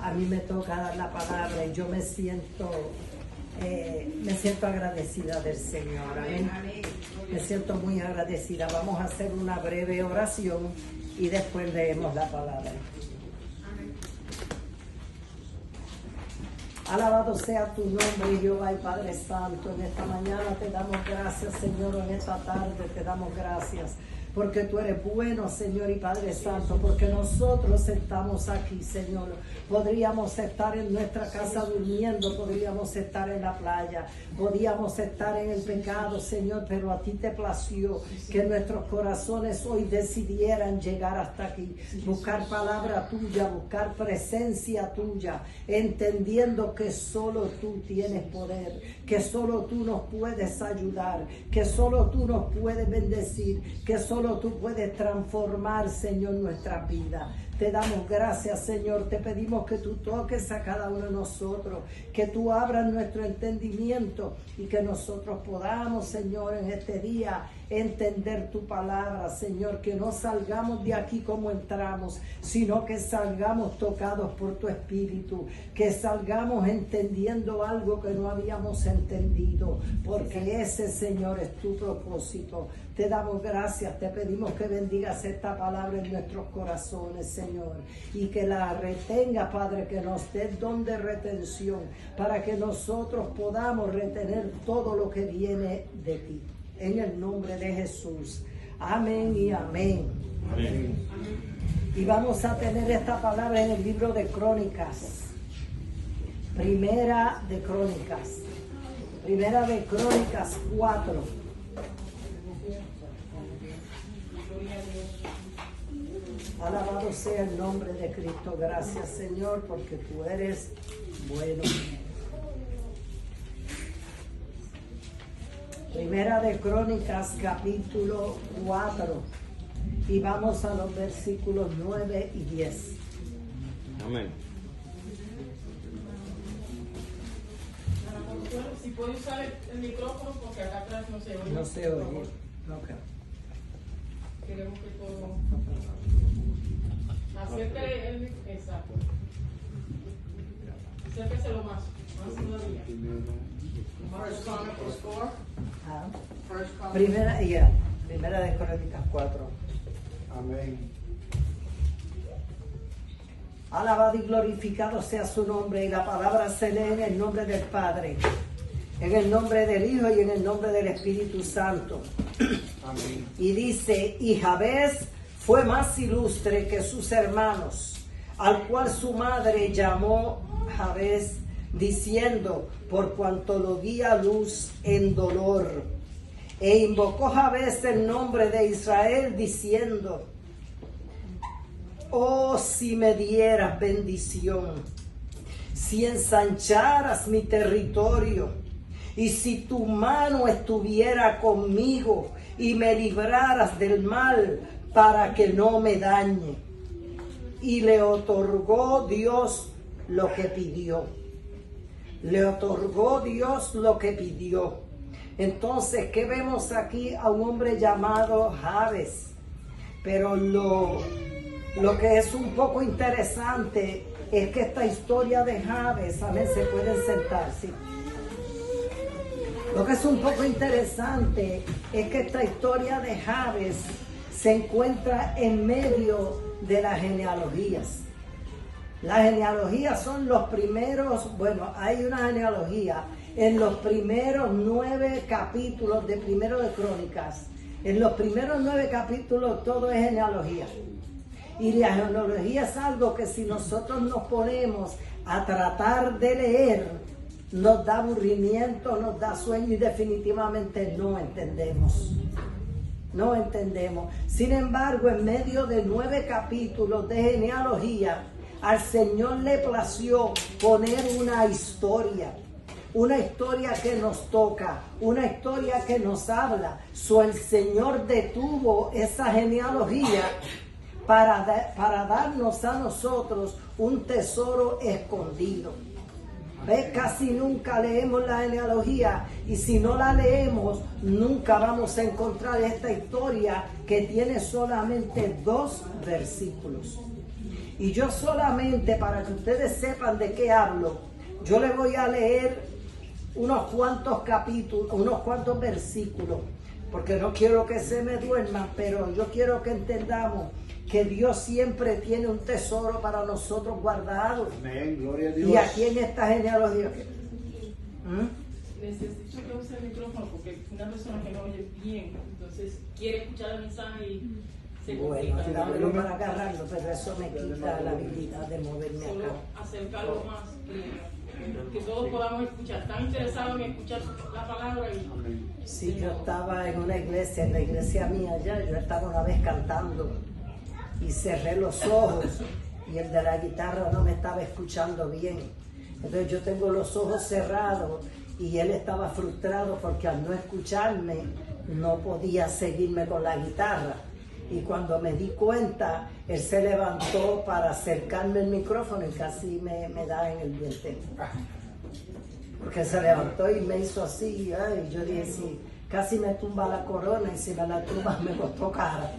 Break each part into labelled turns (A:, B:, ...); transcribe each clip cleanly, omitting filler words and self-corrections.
A: a mí me toca dar la palabra y yo me siento agradecida del Señor. Amén. Me siento muy agradecida. Vamos a hacer una breve oración y después leemos la palabra. Alabado sea tu nombre, Jehová y Padre Santo. En esta mañana te damos gracias, Señor. En esta tarde te damos gracias. Porque tú eres bueno, Señor y Padre Santo, porque nosotros estamos aquí, Señor. Podríamos estar en nuestra casa durmiendo, podríamos estar en la playa, podríamos estar en el pecado, Señor, pero a ti te plació que nuestros corazones hoy decidieran llegar hasta aquí, buscar palabra tuya, buscar presencia tuya, entendiendo que solo tú tienes poder, que solo tú nos puedes ayudar, que solo tú nos puedes bendecir, que solo tú puedes transformar, Señor, nuestra vida. Te damos gracias, Señor. Te pedimos que tú toques a cada uno de nosotros, que tú abras nuestro entendimiento y que nosotros podamos, Señor, en este día entender tu palabra, Señor, que no salgamos de aquí como entramos, sino que salgamos tocados por tu Espíritu, que salgamos entendiendo algo que no habíamos entendido, porque ese, Señor, es tu propósito. Te damos gracias, te pedimos que bendigas esta palabra en nuestros corazones, Señor, y que la retenga, Padre, que nos dé don de retención, para que nosotros podamos retener todo lo que viene de ti. En el nombre de Jesús. Amén y amén.
B: Amén.
A: Y vamos a tener esta palabra en el libro de Crónicas. Primera de Crónicas 4. Alabado sea el nombre de Cristo. Gracias, Señor, porque tú eres bueno. Primera de Crónicas, capítulo 4. Y vamos a los versículos 9 y 10.
B: Amén.
C: Si puede usar el micrófono porque acá atrás no se oye.
A: No se oye. Okay.
C: Queremos que todo... Acérquese el micrófono. Exacto. Acérqueselo más todavía. First Chronicles 4.
A: Primera de Crónicas 4.
B: Amén.
A: Alabado y glorificado sea su nombre, y la palabra se lee en el nombre del Padre, en el nombre del Hijo y en el nombre del Espíritu Santo.
B: Amén.
A: Y dice: y Jabez fue más ilustre que sus hermanos, al cual su madre llamó Jabez, diciendo, por cuanto lo di a luz en dolor. E invocó Jabez el nombre de Israel, diciendo: oh, si me dieras bendición, si ensancharas mi territorio, y si tu mano estuviera conmigo y me libraras del mal para que no me dañe. Y le otorgó Dios lo que pidió. Le otorgó Dios lo que pidió. Entonces, ¿qué vemos aquí? A un hombre llamado Jabez. Pero lo que es un poco interesante es que esta historia de Jabez, amén, se pueden sentar, sí. Lo que es un poco interesante es que esta historia de Jabez se encuentra en medio de las genealogías. Las genealogías son los primeros, hay una genealogía en los primeros 9 capítulos de Primero de Crónicas. En los primeros 9 capítulos todo es genealogía. Y la genealogía es algo que si nosotros nos ponemos a tratar de leer, nos da aburrimiento, nos da sueño y definitivamente no entendemos. No entendemos. Sin embargo, en medio de 9 capítulos de genealogía, al Señor le plació poner una historia que nos toca, una historia que nos habla. El Señor detuvo esa genealogía para darnos a nosotros un tesoro escondido. ¿Ves? Casi nunca leemos la genealogía, y si no la leemos, nunca vamos a encontrar esta historia que tiene solamente 2 versículos. Y yo solamente, para que ustedes sepan de qué hablo, yo les voy a leer unos cuantos capítulos, unos cuantos versículos, porque no quiero que se me duerman, pero yo quiero que entendamos que Dios siempre tiene un tesoro para nosotros guardado.
B: Amén, gloria a Dios.
A: Y aquí en esta genealogía.
C: Necesito que use el micrófono porque una persona que no oye bien, entonces quiere escuchar el mensaje y se
A: Bueno,
C: complica.
A: dámelo para agarrarlo, pero eso me quita la habilidad de moverme
C: Solo
A: acá.
C: acercarlo más que todos podamos escuchar. Están interesados en escuchar la palabra y
B: Amén.
A: Si yo estaba en una iglesia, en la iglesia mía allá, yo estaba una vez cantando y cerré los ojos y el de la guitarra no me estaba escuchando bien. Entonces yo tengo los ojos cerrados y él estaba frustrado porque al no escucharme no podía seguirme con la guitarra. Y cuando me di cuenta, él se levantó para acercarme el micrófono y casi me da en el diente. Porque se levantó y me hizo así, y yo dije, sí, casi me tumba la corona y si me la tumba me costó cara.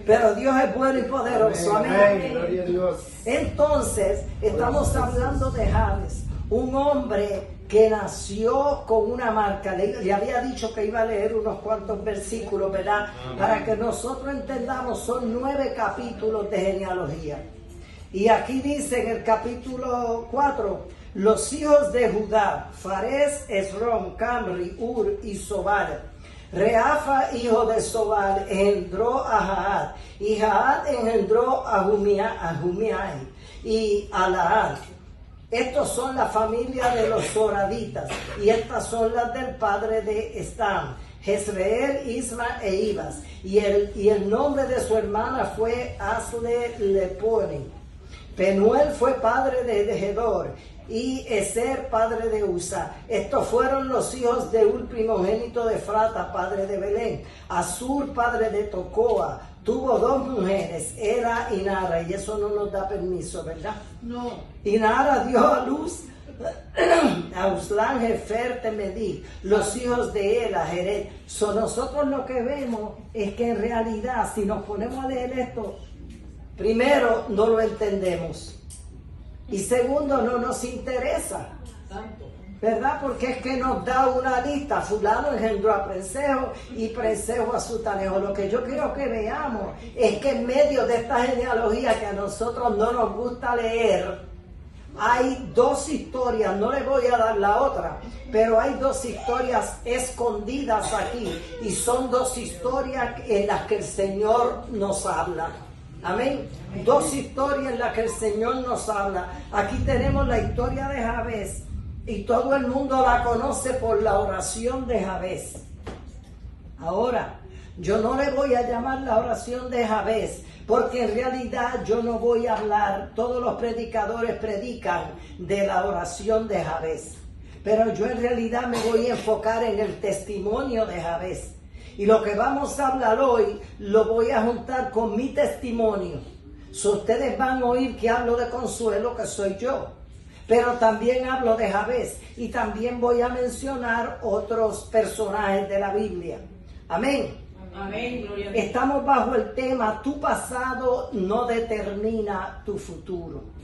A: Pero Dios es bueno y poderoso,
B: Amén,
A: amén.
B: gloria a Dios.
A: Entonces, estamos hablando de Jabes, un hombre que nació con una marca. Le había dicho que iba a leer unos cuantos versículos, ¿verdad? Para que nosotros entendamos, son 9 capítulos de genealogía. Y aquí dice en el capítulo 4, los hijos de Judá, Fares, Esrón, Camri, Ur y Sobal. Reafa, hijo de Sobal, engendró a Jaad, y Jaad engendró a Jumiai y a Laad. Estos son la familia de los Zoraditas, y estas son las del padre de Estam, Jezreel, Isma e Ibas, y el nombre de su hermana fue Asle Leponi. Penuel fue padre de Gedor, y Eser padre de Usa. Estos fueron los hijos de Ur, primogénito de Efrata, padre de Belén. Asur, padre de Tocoa, tuvo 2 mujeres, Era y Nara, y eso no nos da permiso, ¿verdad?
C: no.
A: Y Nara dio a luz a Uslán, Jefer, Temedí, los hijos de Ela, Jered. Nosotros lo que vemos es que en realidad, si nos ponemos a leer esto, primero no lo entendemos. Y segundo, no nos interesa, ¿verdad? Porque es que nos da una lista. Fulano engendró a Prensejo y Prensejo a Sutanejo. Lo que yo quiero que veamos es que en medio de esta genealogía que a nosotros no nos gusta leer, hay 2 historias. No le voy a dar la otra, pero hay 2 historias escondidas aquí. Y son 2 historias en las que el Señor nos habla. Amén. 2 historias en las que el Señor nos habla. Aquí tenemos la historia de Jabes y todo el mundo la conoce por la oración de Jabes. Ahora, yo no le voy a llamar la oración de Jabes porque en realidad yo no voy a hablar. Todos los predicadores predican de la oración de Jabes, pero yo en realidad me voy a enfocar en el testimonio de Jabes. Y lo que vamos a hablar hoy lo voy a juntar con mi testimonio. Ustedes van a oír que hablo de Consuelo, que soy yo. Pero también hablo de Jabes. Y también voy a mencionar otros personajes de la Biblia. Amén.
C: Amén, gloria a Dios.
A: Estamos bajo el tema, tu pasado no determina tu futuro.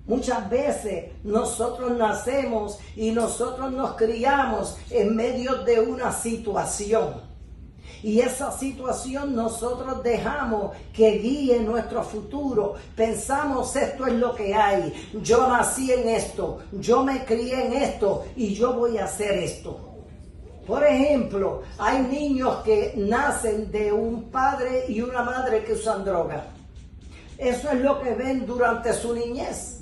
A: Muchas veces nosotros nacemos y nosotros nos criamos en medio de una situación. Y esa situación nosotros dejamos que guíe nuestro futuro. Pensamos, esto es lo que hay. Yo nací en esto, yo me crié en esto y yo voy a hacer esto. Por ejemplo, hay niños que nacen de un padre y una madre que usan droga. Eso es lo que ven durante su niñez.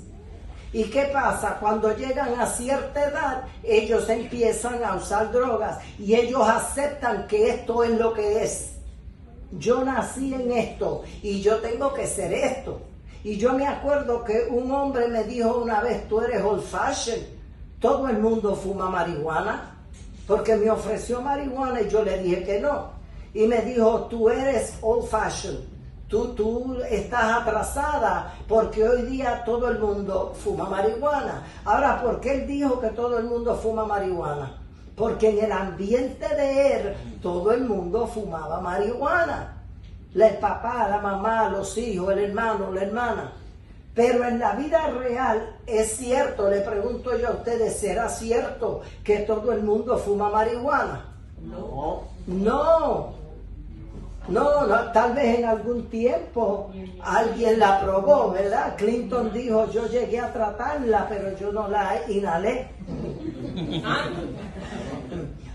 A: ¿Y qué pasa? Cuando llegan a cierta edad, ellos empiezan a usar drogas y ellos aceptan que esto es lo que es. Yo nací en esto y yo tengo que ser esto. Y yo me acuerdo que un hombre me dijo una vez, tú eres old fashioned, todo el mundo fuma marihuana, porque me ofreció marihuana y yo le dije que no. Y me dijo, tú eres old fashioned. Tú estás atrasada porque hoy día todo el mundo fuma marihuana. Ahora, ¿por qué él dijo que todo el mundo fuma marihuana? Porque en el ambiente de él todo el mundo fumaba marihuana. el papá, la mamá, los hijos, el hermano, la hermana. Pero en la vida real es cierto, le pregunto yo a ustedes, ¿será cierto que todo el mundo fuma marihuana?
B: No.
A: No, tal vez en algún tiempo alguien la probó, ¿verdad? Clinton dijo, yo llegué a tratarla, pero yo no la inhalé.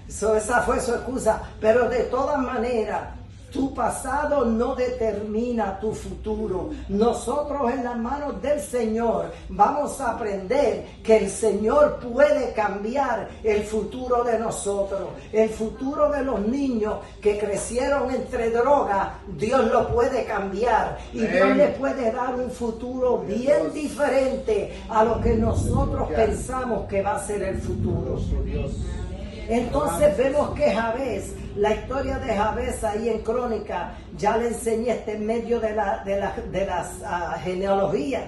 A: Esa fue su excusa, pero de todas maneras, tu pasado no determina tu futuro. Nosotros en las manos del Señor vamos a aprender que el Señor puede cambiar el futuro de nosotros. El futuro de los niños que crecieron entre drogas, Dios lo puede cambiar. Y Dios les puede dar un futuro bien diferente a lo que nosotros pensamos que va a ser el futuro. Entonces vemos que Jabez, la historia de Jabez ahí en Crónica, ya le enseñé en medio de las genealogías.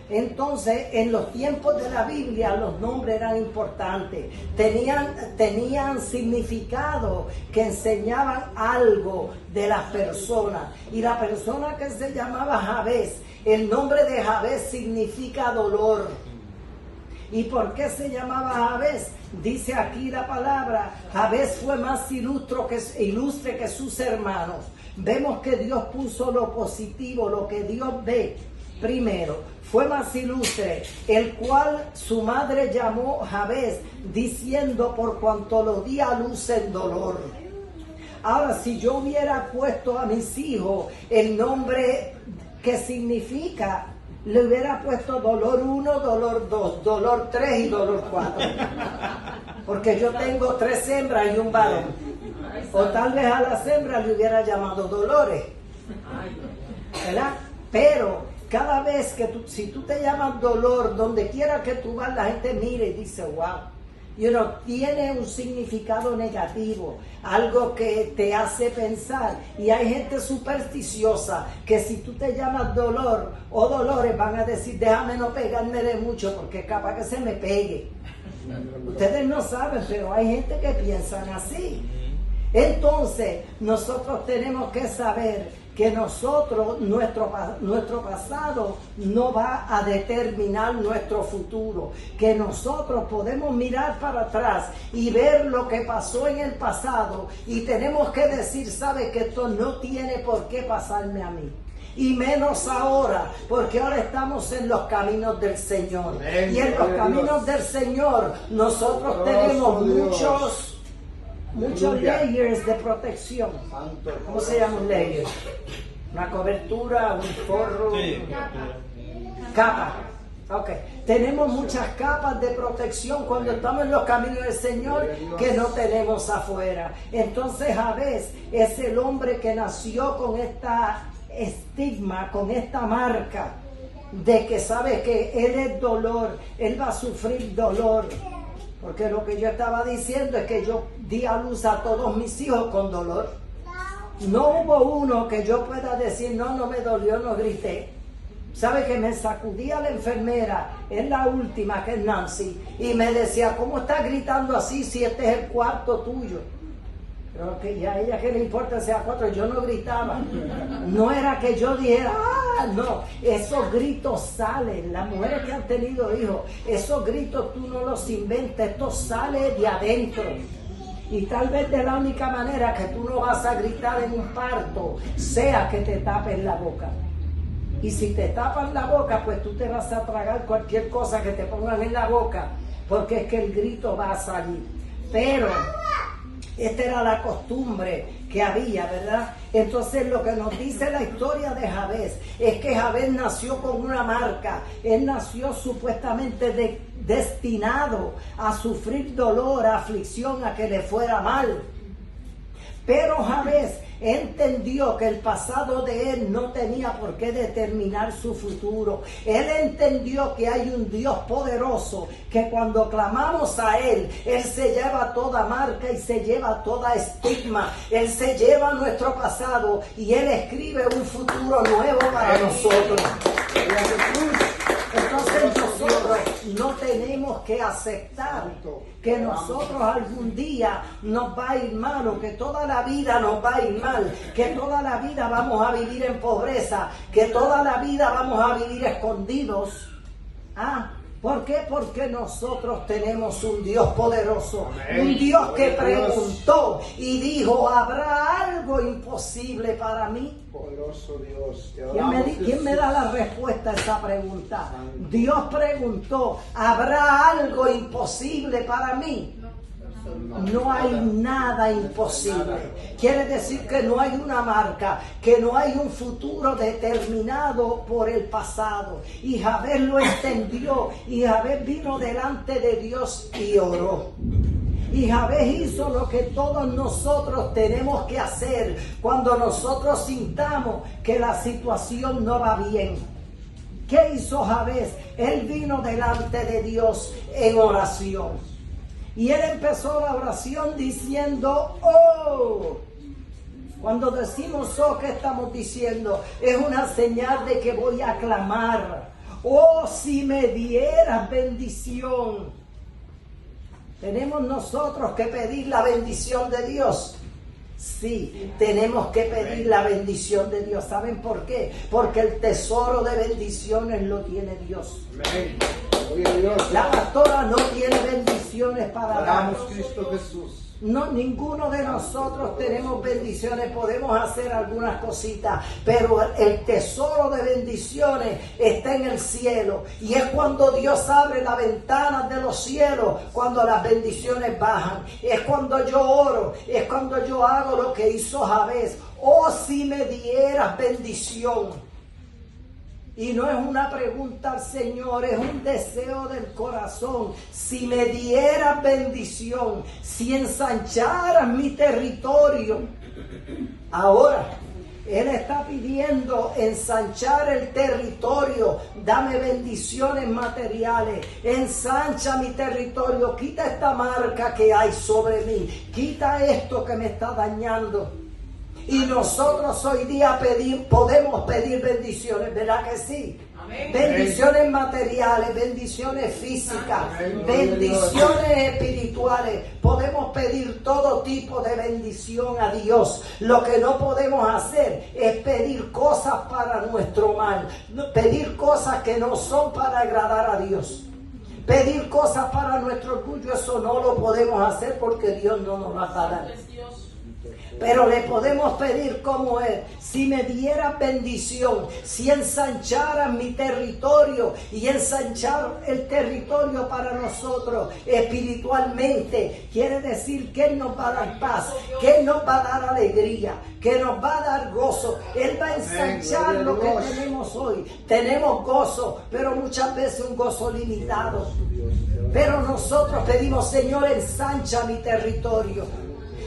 A: Entonces, en los tiempos de la Biblia, los nombres eran importantes. Tenían significado que enseñaban algo de las personas. Y la persona que se llamaba Jabez, el nombre de Jabez significa dolor. ¿Y por qué se llamaba Jabez? Dice aquí la palabra, Jabez fue más ilustre que sus hermanos. Vemos que Dios puso lo positivo, lo que Dios ve. Primero, fue más ilustre, el cual su madre llamó Jabez, diciendo por cuanto lo di a luz en dolor. Ahora, si yo hubiera puesto a mis hijos el nombre que significa, le hubiera puesto dolor 1, dolor 2, dolor 3 y dolor 4. Porque yo tengo 3 hembras y un varón. O tal vez a las hembras le hubiera llamado Dolores. ¿Verdad? Pero cada vez que si tú te llamas Dolor, donde quiera que tú vas, la gente mira y dice, wow. Tiene un significado negativo, algo que te hace pensar. Y hay gente supersticiosa que si tú te llamas Dolor o Dolores van a decir, déjame no pegarme de mucho porque es capaz que se me pegue. Ustedes no saben, pero hay gente que piensan así. Entonces, nosotros tenemos que saber que nuestro pasado no va a determinar nuestro futuro, que nosotros podemos mirar para atrás y ver lo que pasó en el pasado y tenemos que decir, ¿sabe que esto no tiene por qué pasarme a mí? Y menos ahora, porque ahora estamos en los caminos del Señor. Y en los caminos del Señor nosotros tenemos muchos layers de protección. ¿Cómo se llama un layer? Una cobertura, un forro, capa. Ok, tenemos muchas capas de protección cuando estamos en los caminos del Señor que no tenemos afuera. Entonces Jabez es el hombre que nació con esta estigma, con esta marca de que sabe que él es dolor, él va a sufrir dolor. Porque lo que yo estaba diciendo es que yo di a luz a todos mis hijos con dolor. No hubo uno que yo pueda decir, no me dolió, no grité. ¿Sabe que me sacudía la enfermera? Es la última, que es Nancy. Y me decía, ¿cómo estás gritando así si este es el cuarto tuyo? Pero que ya a ella que le importa sea 4, yo no gritaba. No era que yo dijera, no, esos gritos salen. Las mujeres que han tenido hijos, esos gritos tú no los inventas, esto sale de adentro. Y tal vez de la única manera que tú no vas a gritar en un parto sea que te tapes la boca. Y si te tapas la boca, pues tú te vas a tragar cualquier cosa que te pongan en la boca, porque es que el grito va a salir. Pero esta era la costumbre que había, ¿verdad? Entonces lo que nos dice la historia de Jabez es que Jabez nació con una marca. Él nació supuestamente destinado a sufrir dolor, aflicción, a que le fuera mal. Pero Jabez entendió que el pasado de él no tenía por qué determinar su futuro. Él entendió que hay un Dios poderoso que cuando clamamos a Él, Él se lleva toda marca y se lleva toda estigma. Él se lleva nuestro pasado y Él escribe un futuro nuevo para nosotros. Entonces no tenemos que aceptar que nosotros algún día nos va a ir mal, o que toda la vida nos va a ir mal, que toda la vida vamos a vivir en pobreza, que toda la vida vamos a vivir escondidos. ¿Por qué? Porque nosotros tenemos un Dios poderoso, un Dios que preguntó y dijo, ¿habrá algo imposible para mí?
B: Poderoso Dios.
A: ¿Quién me da la respuesta a esa pregunta? Dios preguntó, ¿habrá algo imposible para mí? No hay nada imposible. Quiere decir que no hay una marca, que no hay un futuro determinado por el pasado. Y Jabez lo entendió, y Jabez vino delante de Dios y oró. Y Jabez hizo lo que todos nosotros tenemos que hacer cuando nosotros sintamos que la situación no va bien. ¿Qué hizo Jabez? Él vino delante de Dios en oración. Y él empezó la oración diciendo, ¡oh! Cuando decimos oh, ¿qué estamos diciendo? Es una señal de que voy a clamar. ¡Oh, si me dieras bendición! ¿Tenemos nosotros que pedir la bendición de Dios? Sí, tenemos que pedir la bendición de Dios. ¿Saben por qué? Porque el tesoro de bendiciones lo tiene Dios.
B: Amén. Gloria a Dios.
A: La pastora no tiene bendiciones para darnos.
B: Cristo Jesús.
A: No, ninguno de nosotros tenemos bendiciones, podemos hacer algunas cositas, pero el tesoro de bendiciones está en el cielo. Y es cuando Dios abre las ventanas de los cielos, cuando las bendiciones bajan. Es cuando yo oro, es cuando yo hago lo que hizo Jabez. Oh, si me dieras bendición. Y no es una pregunta al Señor, es un deseo del corazón. Si me dieras bendición, si ensancharas mi territorio. Ahora, Él está pidiendo ensanchar el territorio. Dame bendiciones materiales. Ensancha mi territorio. Quita esta marca que hay sobre mí. Quita esto que me está dañando. Y nosotros hoy día podemos pedir bendiciones, ¿verdad que sí? Amén. Bendiciones materiales, bendiciones físicas, amén. Bendiciones espirituales. Podemos pedir todo tipo de bendición a Dios. Lo que no podemos hacer es pedir cosas para nuestro mal, pedir cosas que no son para agradar a Dios. Pedir cosas para nuestro orgullo, eso no lo podemos hacer porque Dios no nos va a dar. Pero le podemos pedir como Él, si me dieras bendición, si ensancharas mi territorio y ensanchar el territorio para nosotros espiritualmente, quiere decir que Él nos va a dar paz, que Él nos va a dar alegría, que nos va a dar gozo. Él va a ensanchar lo que tenemos hoy. Tenemos gozo, pero muchas veces un gozo limitado. Pero nosotros pedimos, Señor, ensancha mi territorio.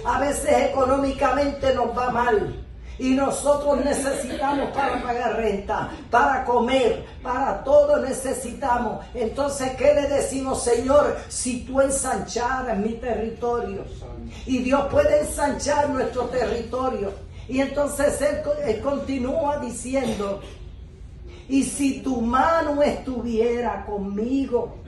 A: A veces económicamente nos va mal y nosotros necesitamos para pagar renta, para comer, para todo necesitamos. Entonces, ¿qué le decimos, Señor? Si tú ensancharas mi territorio. Y Dios puede ensanchar nuestro territorio. Y entonces Él continúa diciendo, y si tu mano estuviera conmigo.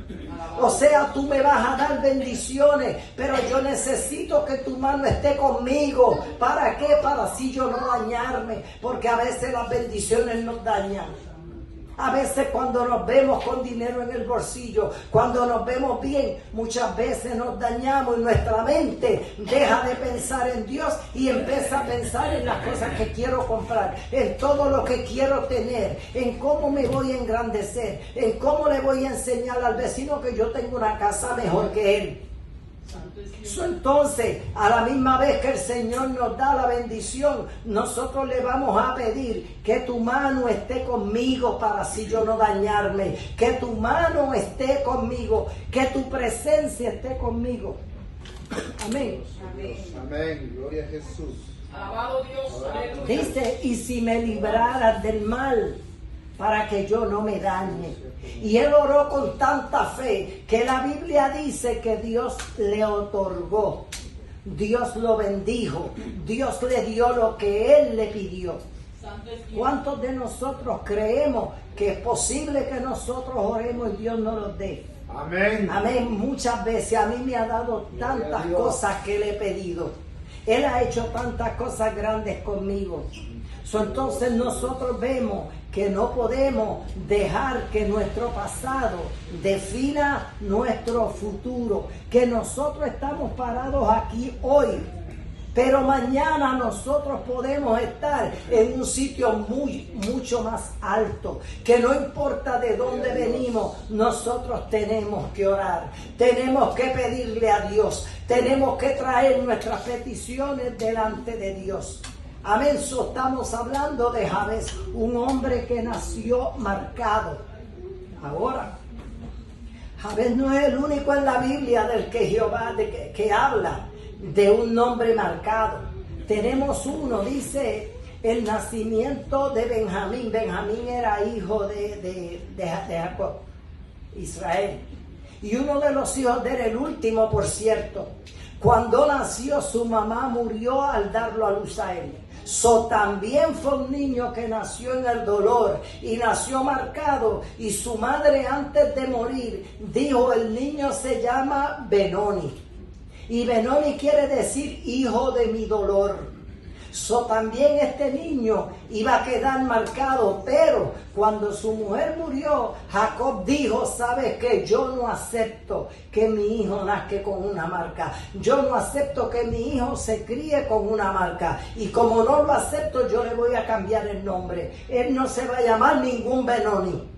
A: O sea, tú me vas a dar bendiciones, pero yo necesito que tu mano esté conmigo. ¿Para qué? Para así yo no dañarme, porque a veces las bendiciones nos dañan. A veces cuando nos vemos con dinero en el bolsillo, cuando nos vemos bien, muchas veces nos dañamos y nuestra mente deja de pensar en Dios y empieza a pensar en las cosas que quiero comprar, en todo lo que quiero tener, en cómo me voy a engrandecer, en cómo le voy a enseñar al vecino que yo tengo una casa mejor que él. Entonces, a la misma vez que el Señor nos da la bendición, nosotros le vamos a pedir que tu mano esté conmigo para así yo no dañarme, que tu mano esté conmigo, que tu presencia esté conmigo. Amén.
B: Amén. Amén. Gloria a Jesús.
C: Alabado Dios. Aleluya.
A: Dice, y si me libraras del mal, para que yo no me dañe. Y él oró con tanta fe que la Biblia dice que Dios le otorgó, Dios lo bendijo, Dios le dio lo que él le pidió.
C: Santo es Dios.
A: ¿Cuántos de nosotros creemos que es posible que nosotros oremos y Dios no los dé?
B: Amén.
A: Amén. Muchas veces a mí me ha dado tantas cosas que le he pedido. Él ha hecho tantas cosas grandes conmigo. Entonces nosotros vemos que no podemos dejar que nuestro pasado defina nuestro futuro. Que nosotros estamos parados aquí hoy, pero mañana nosotros podemos estar en un sitio mucho más alto. Que no importa de dónde venimos, nosotros tenemos que orar. Tenemos que pedirle a Dios. Tenemos que traer nuestras peticiones delante de Dios. Amén. Estamos hablando de Jabez, un hombre que nació marcado. Ahora, Jabez no es el único en la Biblia del que Jehová que habla de un nombre marcado. Tenemos uno, dice el nacimiento de Benjamín. Benjamín era hijo de Jacob, Israel. Y uno de los hijos de él, el último por cierto, cuando nació su mamá murió al darlo a luz a él. También fue un niño que nació en el dolor y nació marcado, y su madre antes de morir dijo: el niño se llama Benoni, y Benoni quiere decir hijo de mi dolor. También este niño iba a quedar marcado, pero cuando su mujer murió, Jacob dijo: ¿sabes qué? Yo no acepto que mi hijo nazca con una marca. Yo no acepto que mi hijo se críe con una marca. Y como no lo acepto, yo le voy a cambiar el nombre. Él no se va a llamar ningún Benoni.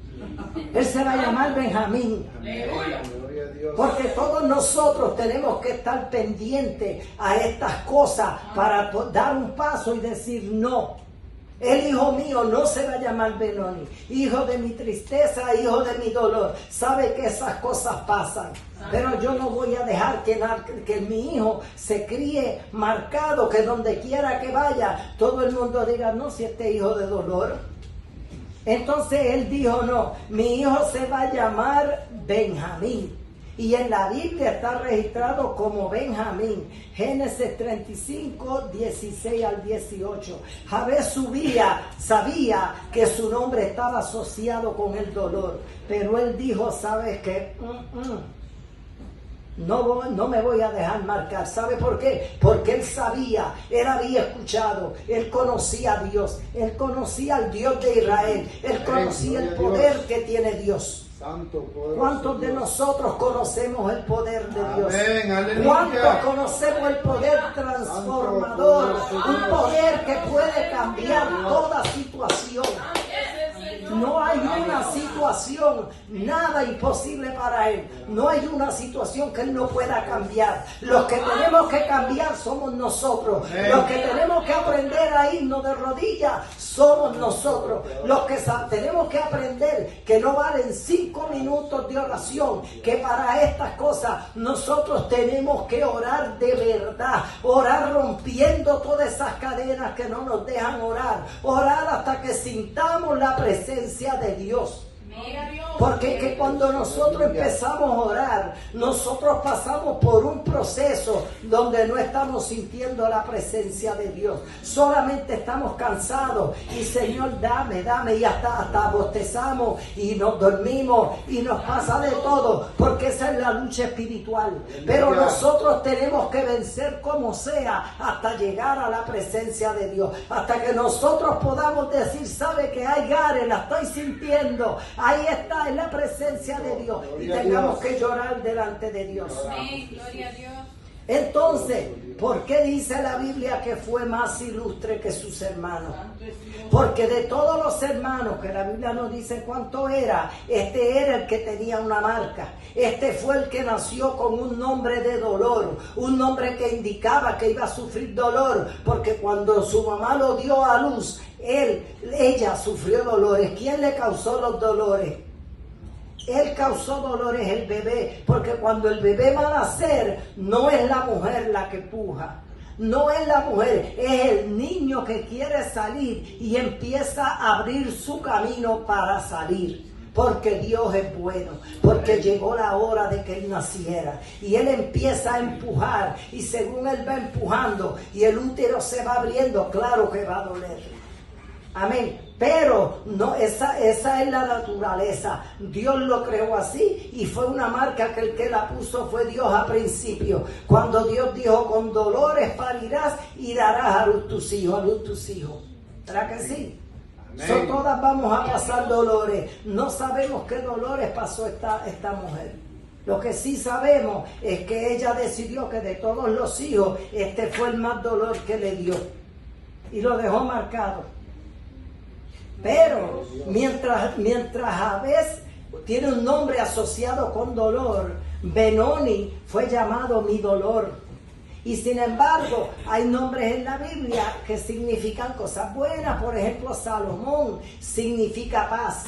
A: Él se va a llamar Benjamín. Porque todos nosotros tenemos que estar pendientes a estas cosas para dar un paso y decir: no, el hijo mío no se va a llamar Benoni, hijo de mi tristeza, hijo de mi dolor. Sabe que esas cosas pasan, pero yo no voy a dejar que mi hijo se críe marcado, que donde quiera que vaya todo el mundo diga: no, si este hijo de dolor. Entonces él dijo: no, mi hijo se va a llamar Benjamín. Y en la Biblia está registrado como Benjamín. Génesis 35, 16 al 18. Jabez sabía que su nombre estaba asociado con el dolor. Pero él dijo: ¿sabes qué? No me voy a dejar marcar. ¿Sabe por qué? Porque él sabía, él había escuchado, él conocía a Dios, él conocía al Dios de Israel, él conocía el poder que tiene Dios.
B: Santo, poderoso
A: ¿Cuántos de
B: Dios.
A: nosotros conocemos el poder de Dios?
B: Amén, aleluya.
A: ¿Cuántos conocemos el poder transformador? Un poder que puede cambiar toda situación. No hay una situación, nada imposible para Él. No hay una situación que Él no pueda cambiar. Los que tenemos que cambiar somos nosotros. Los que tenemos que aprender a irnos de rodillas somos nosotros. Los que tenemos que aprender que no valen 5 minutos de oración, que para estas cosas nosotros tenemos que orar de verdad, orar rompiendo todas esas cadenas que no nos dejan orar, orar hasta que sintamos la presencia de Dios. Porque es que cuando nosotros empezamos a orar, nosotros pasamos por un proceso donde no estamos sintiendo la presencia de Dios. Solamente estamos cansados y Señor, dame, y hasta bostezamos y nos dormimos y nos pasa de todo, porque esa es la lucha espiritual. Pero nosotros tenemos que vencer como sea hasta llegar a la presencia de Dios, hasta que nosotros podamos decir: sabe que hay Gare, la estoy sintiendo, ahí está, en la presencia de Dios, y tengamos que llorar delante de Dios.
D: Amén, gloria a Dios.
A: Entonces, ¿por qué dice la Biblia que fue más ilustre que sus hermanos? Porque de todos los hermanos, que la Biblia nos dice cuánto era, este era el que tenía una marca. Este fue el que nació con un nombre de dolor, un nombre que indicaba que iba a sufrir dolor, porque cuando su mamá lo dio a luz, ella sufrió dolores. ¿Quién le causó los dolores? Él causó dolores, el bebé, porque cuando el bebé va a nacer, no es la mujer la que puja, no es la mujer, es el niño que quiere salir y empieza a abrir su camino para salir. Porque Dios es bueno, porque llegó la hora de que Él naciera. Y Él empieza a empujar, y según Él va empujando y el útero se va abriendo, claro que va a doler. Amén. Pero no, esa es la naturaleza. Dios lo creó así y fue una marca que el que la puso fue Dios a principio. Cuando Dios dijo, con dolores parirás y darás a luz tus hijos, ¿Verdad que sí? Todas vamos a pasar dolores. No sabemos qué dolores pasó esta mujer. Lo que sí sabemos es que ella decidió que de todos los hijos, este fue el más dolor que le dio. Y lo dejó marcado. Pero mientras Jabez tiene un nombre asociado con dolor, Benoni fue llamado mi dolor. Y sin embargo, hay nombres en la Biblia que significan cosas buenas. Por ejemplo, Salomón significa paz.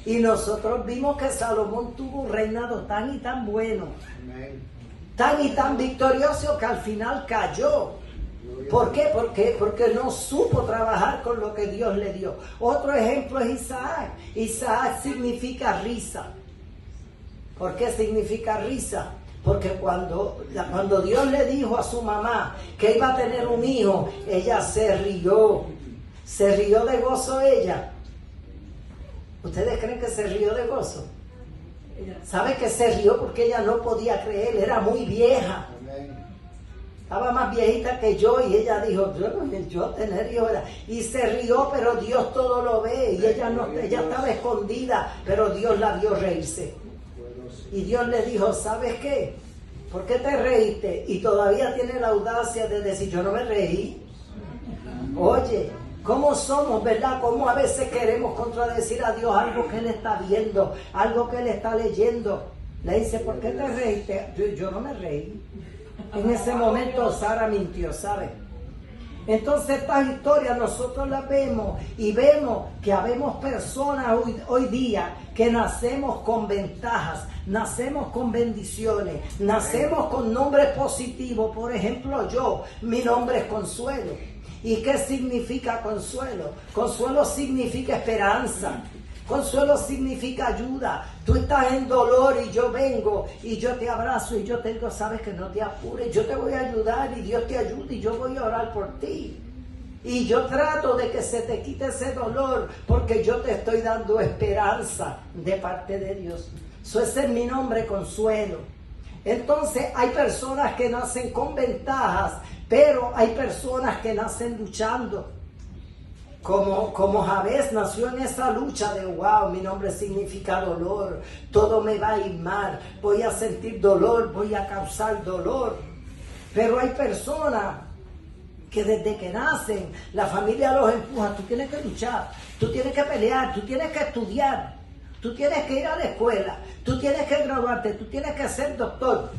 A: Y nosotros vimos que Salomón tuvo un reinado tan y tan bueno, tan y tan victorioso, que al final cayó. ¿Por qué? Porque no supo trabajar con lo que Dios le dio. Otro ejemplo es Isaac. Isaac significa risa. ¿Por qué significa risa? Porque cuando Dios le dijo a su mamá que iba a tener un hijo, ella se rió de gozo ella. ¿Ustedes creen que se rió de gozo? ¿Sabe que se rió porque ella no podía creer? Era muy vieja. Estaba más viejita que yo y ella dijo, yo tener hijos. Y se rió, pero Dios todo lo ve. Y ella estaba escondida, pero Dios la vio reírse. Y Dios le dijo, ¿sabes qué? ¿Por qué te reíste? Y todavía tiene la audacia de decir, yo no me reí. Oye, ¿cómo somos, verdad? ¿Cómo a veces queremos contradecir a Dios algo que Él está viendo, algo que Él está leyendo? Le dice, ¿por qué te reíste? Yo no me reí. En ese momento Sara mintió, ¿sabe? Entonces estas historias nosotros las vemos y vemos que habemos personas hoy día que nacemos con ventajas, nacemos con bendiciones, nacemos con nombres positivos. Por ejemplo, mi nombre es Consuelo. ¿Y qué significa consuelo? Consuelo significa esperanza. Consuelo significa ayuda. Tú estás en dolor y yo vengo y yo te abrazo y yo te digo, sabes que no te apures, yo te voy a ayudar y Dios te ayuda y yo voy a orar por ti. Y yo trato de que se te quite ese dolor porque yo te estoy dando esperanza de parte de Dios. Ese es mi nombre, Consuelo. Entonces hay personas que nacen con ventajas, pero hay personas que nacen luchando. Como Jabez nació en esa lucha de wow, mi nombre significa dolor, todo me va a ir mal, voy a sentir dolor, voy a causar dolor. Pero hay personas que desde que nacen, la familia los empuja, tú tienes que luchar, tú tienes que pelear, tú tienes que estudiar, tú tienes que ir a la escuela, tú tienes que graduarte, tú tienes que ser doctor.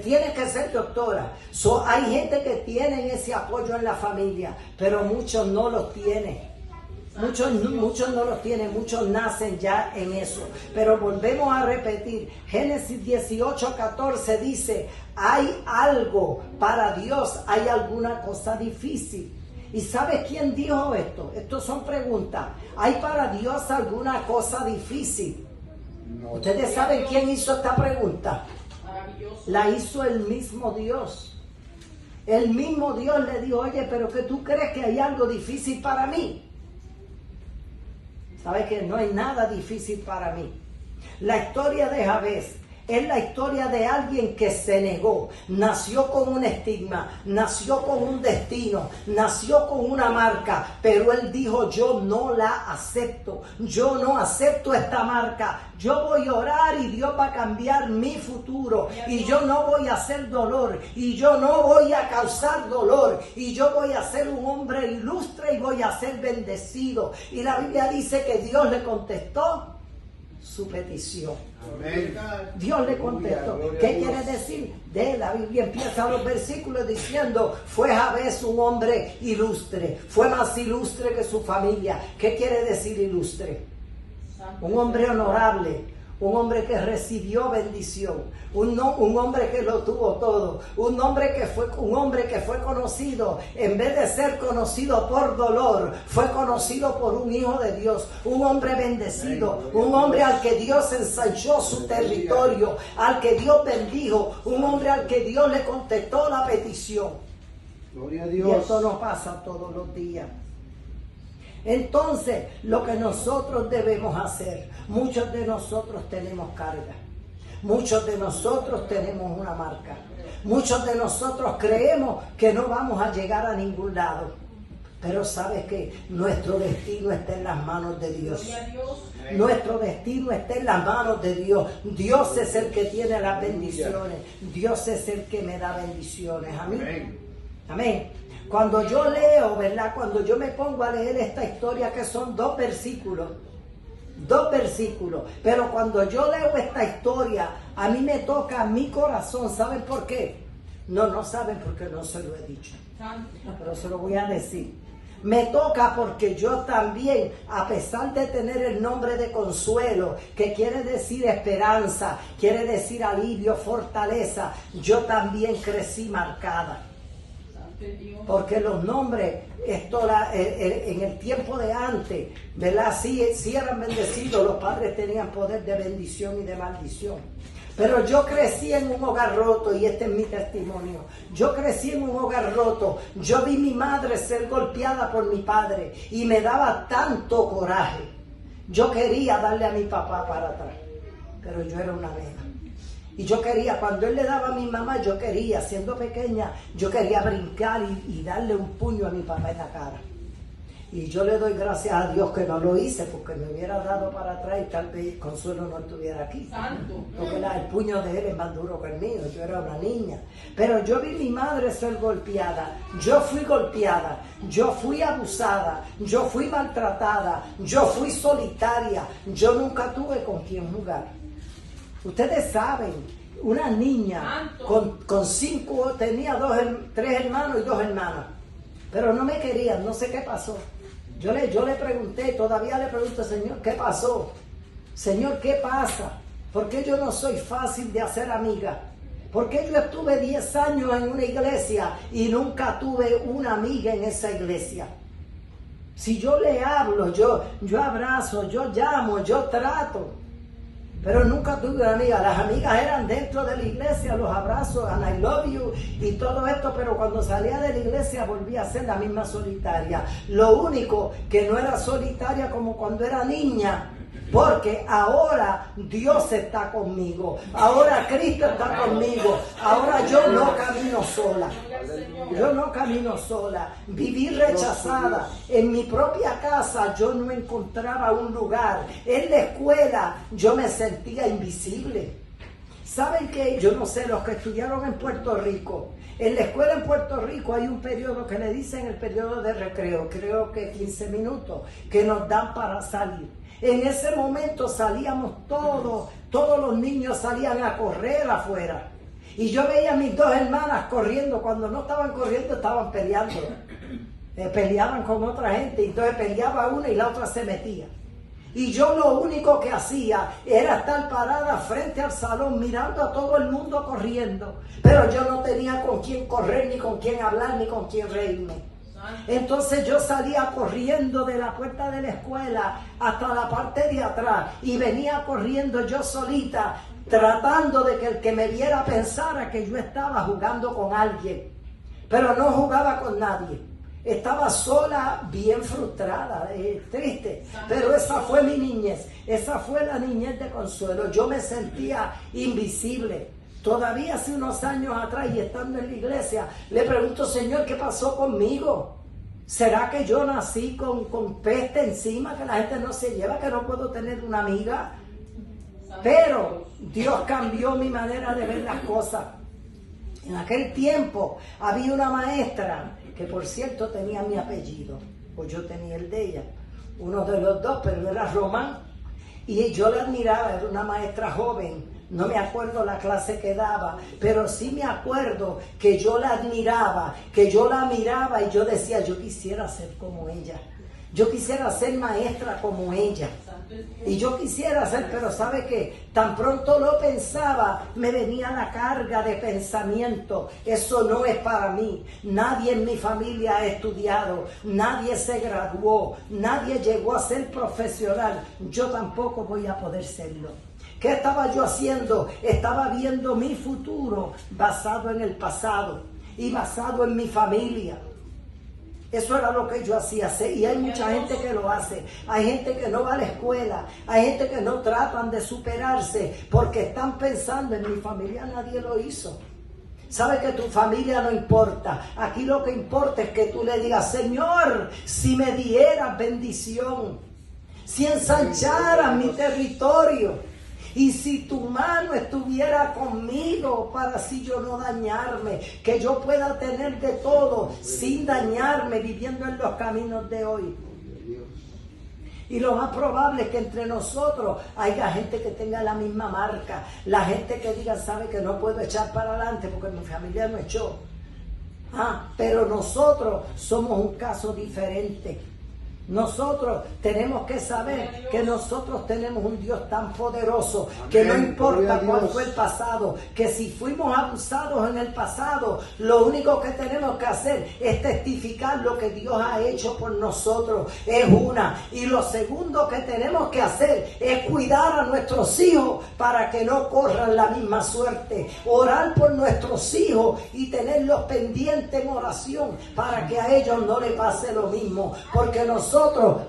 A: Tienes que ser doctora. Hay gente que tiene ese apoyo en la familia, pero muchos no los tienen. Muchos no los tienen, muchos nacen ya en eso. Pero volvemos a repetir, Génesis 18:14 dice, hay algo para Dios, hay alguna cosa difícil. ¿Y sabes quién dijo esto? Estas son preguntas. ¿Hay para Dios alguna cosa difícil? No. ¿Ustedes saben quién hizo esta pregunta? La hizo el mismo Dios. El mismo Dios le dijo, oye, pero que tú crees que hay algo difícil para mí. ¿Sabes que no hay nada difícil para mí? La historia de Jabez es la historia de alguien que se negó, nació con un estigma, nació con un destino, nació con una marca, pero él dijo, yo no la acepto, yo no acepto esta marca, yo voy a orar y Dios va a cambiar mi futuro, y yo no voy a hacer dolor, y yo no voy a causar dolor, y yo voy a ser un hombre ilustre y voy a ser bendecido. Y la Biblia dice que Dios le contestó su petición.
B: Amén.
A: Dios le contestó. ¿Qué quiere decir? La Biblia empieza los versículos diciendo, fue Jabez un hombre ilustre, fue más ilustre que su familia. ¿Qué quiere decir ilustre? Un hombre honorable, un hombre que recibió bendición, un hombre que lo tuvo todo, un hombre que fue conocido, en vez de ser conocido por dolor, fue conocido por un hijo de Dios, un hombre bendecido, un hombre al que Dios ensanchó su territorio, al que Dios bendijo, un hombre al que Dios le contestó la petición.
B: Gloria a Dios.
A: Y esto no pasa todos los días. Entonces, lo que nosotros debemos hacer, muchos de nosotros tenemos carga, muchos de nosotros tenemos una marca, muchos de nosotros creemos que no vamos a llegar a ningún lado, pero sabes que nuestro destino está en las manos de Dios. Nuestro destino está en las manos de Dios. Dios es el que tiene las bendiciones. Dios es el que me da bendiciones. Amén. Amén. Cuando yo leo, ¿verdad? Cuando yo me pongo a leer esta historia, que son 2 versículos, pero cuando yo leo esta historia, a mí me toca mi corazón. ¿Saben por qué? No saben porque no se lo he dicho, pero se lo voy a decir. Me toca porque yo también, a pesar de tener el nombre de Consuelo, que quiere decir esperanza, quiere decir alivio, fortaleza, yo también crecí marcada. Porque los nombres, en el tiempo de antes, ¿verdad? Sí eran bendecidos, los padres tenían poder de bendición y de maldición. Pero yo crecí en un hogar roto, y este es mi testimonio. Yo crecí en un hogar roto. Yo vi a mi madre ser golpeada por mi padre y me daba tanto coraje. Yo quería darle a mi papá para atrás, pero yo era una nena. Y yo quería, cuando él le daba a mi mamá, yo quería, siendo pequeña, yo quería brincar y darle un puño a mi papá en la cara. Y yo le doy gracias a Dios que no lo hice, porque me hubiera dado para atrás y tal vez Consuelo no estuviera aquí. Porque el puño de él es más duro que el mío, yo era una niña. Pero yo vi a mi madre ser golpeada, yo fui golpeada, yo fui abusada, yo fui maltratada, yo fui solitaria, yo nunca tuve con quién jugar. Ustedes saben, una niña con 5, tenía 3 hermanos y 2 hermanas, pero no me querían, no sé qué pasó. Yo le pregunté, todavía le pregunto, Señor, ¿qué pasó? Señor, ¿qué pasa? ¿Por qué yo no soy fácil de hacer amiga? ¿Por qué yo estuve 10 años en una iglesia y nunca tuve una amiga en esa iglesia? Si yo le hablo, yo abrazo, yo llamo, yo trato, pero nunca tuve una amiga. Las amigas eran dentro de la iglesia, los abrazos, and I love you y todo esto, pero cuando salía de la iglesia volvía a ser la misma solitaria. Lo único que no era solitaria como cuando era niña, porque ahora Dios está conmigo, ahora Cristo está conmigo, ahora yo no camino sola. Yo no camino sola. Viví rechazada. En mi propia casa yo no encontraba un lugar. En la escuela yo me sentía invisible. ¿Saben qué? Yo no sé, los que estudiaron en Puerto Rico, en la escuela en Puerto Rico hay un periodo que le dicen el periodo de recreo, creo que 15 minutos, que nos dan para salir. En ese momento salíamos todos los niños salían a correr afuera. Y yo veía a mis 2 hermanas corriendo, cuando no estaban corriendo estaban peleando. Peleaban con otra gente, entonces peleaba una y la otra se metía. Y yo lo único que hacía era estar parada frente al salón mirando a todo el mundo corriendo. Pero yo no tenía con quién correr, ni con quién hablar, ni con quién reírme. Entonces yo salía corriendo de la puerta de la escuela hasta la parte de atrás y venía corriendo yo solita, tratando de que el que me viera pensara que yo estaba jugando con alguien, pero no jugaba con nadie. Estaba sola, bien frustrada, triste, pero esa fue mi niñez, esa fue la niñez de Consuelo. Yo me sentía invisible. Todavía hace unos años atrás, y estando en la iglesia, le pregunto, Señor, ¿qué pasó conmigo? ¿Será que yo nací con peste encima, que la gente no se lleva, que no puedo tener una amiga? Pero Dios cambió mi manera de ver las cosas. En aquel tiempo había una maestra, que por cierto tenía mi apellido, pues yo tenía el de ella, uno de los dos, pero era Román, y yo la admiraba, era una maestra joven. No me acuerdo la clase que daba, pero sí me acuerdo que yo la admiraba, que yo la miraba y yo decía, yo quisiera ser como ella. Yo quisiera ser maestra como ella. Y yo quisiera ser, pero ¿sabe qué? Tan pronto lo pensaba, me venía la carga de pensamiento. Eso no es para mí. Nadie en mi familia ha estudiado, nadie se graduó, nadie llegó a ser profesional. Yo tampoco voy a poder serlo. ¿Qué estaba yo haciendo? Estaba viendo mi futuro basado en el pasado y basado en mi familia. Eso era lo que yo hacía. Y hay mucha gente que lo hace. Hay gente que no va a la escuela. Hay gente que no tratan de superarse porque están pensando, en mi familia nadie lo hizo. Sabe que tu familia no importa. Aquí lo que importa es que tú le digas, Señor, si me dieras bendición, si ensancharas mi territorio, y si tu mano estuviera conmigo para así yo no dañarme, que yo pueda tener de todo sin dañarme, viviendo en los caminos de hoy. Y lo más probable es que entre nosotros haya gente que tenga la misma marca. La gente que diga, sabe que no puedo echar para adelante porque mi familia no echó. Pero nosotros somos un caso diferente. Nosotros tenemos que saber que nosotros tenemos un Dios tan poderoso. Amén. Que no importa cuál fue el pasado, que si fuimos abusados en el pasado, lo único que tenemos que hacer es testificar lo que Dios ha hecho por nosotros. Es una. Y lo segundo que tenemos que hacer es cuidar a nuestros hijos para que no corran la misma suerte. Orar por nuestros hijos y tenerlos pendientes en oración para que a ellos no les pase lo mismo. Porque nosotros